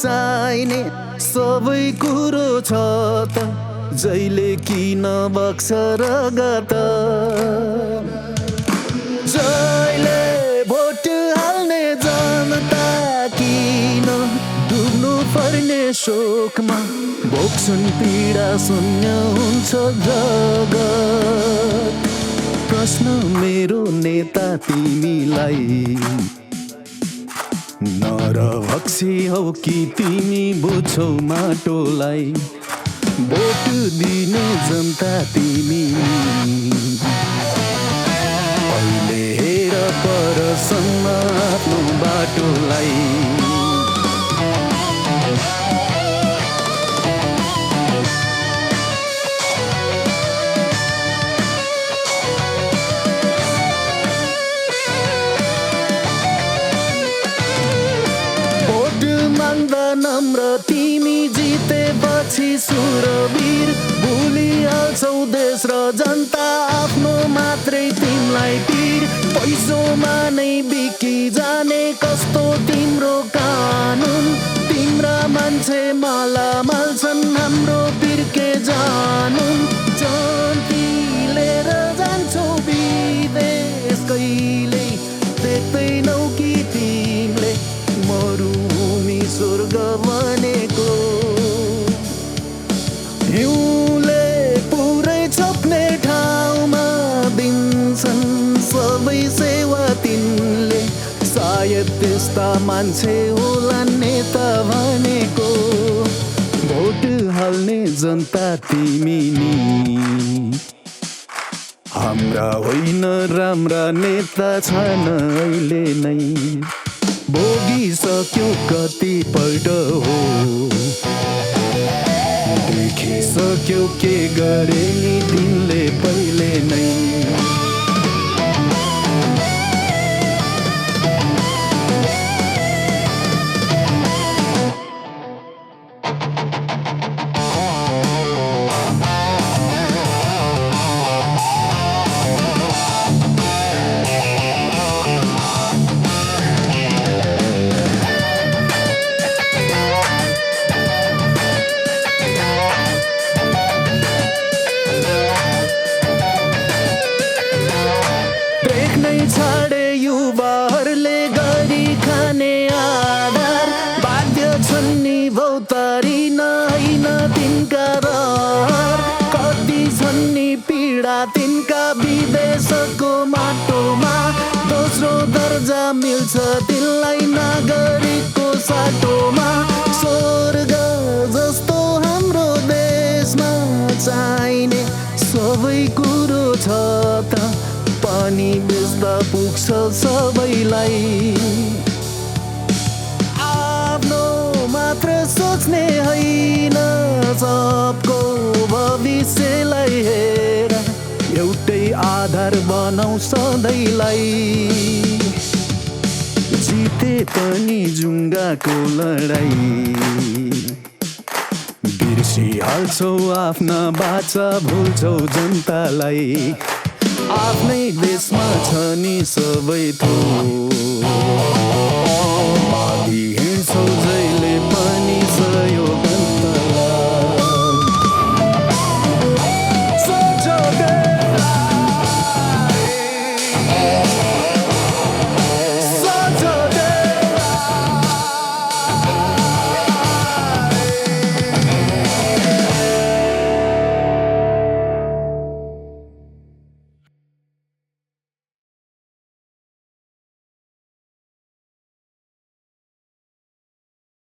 चाहिने सबै कुरो छ त जहिले किन बक्स रगत जहिले भोट हाल्ने जनता किन डुब्नु पर्ने शोकमा भोग्छन् पीडा शून्य हुन्छ जगत प्रश्न मेरो नेता तिमीलाई नरभक्षी हौ कि तिमी बुझ्छौ माटोलाई भोट दिने जनता तिमी अहिले हेर परसम्म आफ्नो बाटोलाई नम्र तिमी जितेपछि सुरवीर भुलिहाल्छौ देश र जनता आफ्नो मात्रै तिमीलाई पीर पैसोमा नै बिकी जाने कस्तो तिम्रो कानुन तिम्रा मान्छे मालामाल छन् हाम्रो बिर्के जानुन जन्ती लिएर जान्छौ विदेश कहिले देख्दैनौ कि तिमीले मरुभूमि स्वर्ग बनेको हिउँले पुरै छोप्ने ठाउँमा दिन्छन् सबै सेवा तिनले सायद त्यस्ता मान्छे होला नेता भनेको भोट हाल्ने जनता तिमी नि हाम्रा होइन राम्रा नेता छन् अहिले नै भोगिसक्यो कतिपल्ट हो देखिसक्यो के गरे नि तिमीले पहिले नै छाडे युवाहरूले गरी खाने आधार बाध्य छन् नि भौतारी होइन तिनका रहर कति छन् नि पीडा तिनका विदेशको माटोमा दोस्रो दर्जा मिल्छ तिनलाई नागरिकको साटोमा स्वर्ग जस्तो हाम्रो देशमा चाहिने सबै कुरो छ त पानी बेच्दा पुग्छ सबैलाई आफ्नो मात्र सोच्ने होइन सबको भविष्यलाई हेर एउटै आधार बनाऊ सधैँलाई जिते पनि जुङ्गाको लडाई बिर्सिहाल्छौ आफ्ना बाचा भुल्छौ जनतालाई आफ्नै देशमा छ नि सबै थोक मागी हिँड्छौ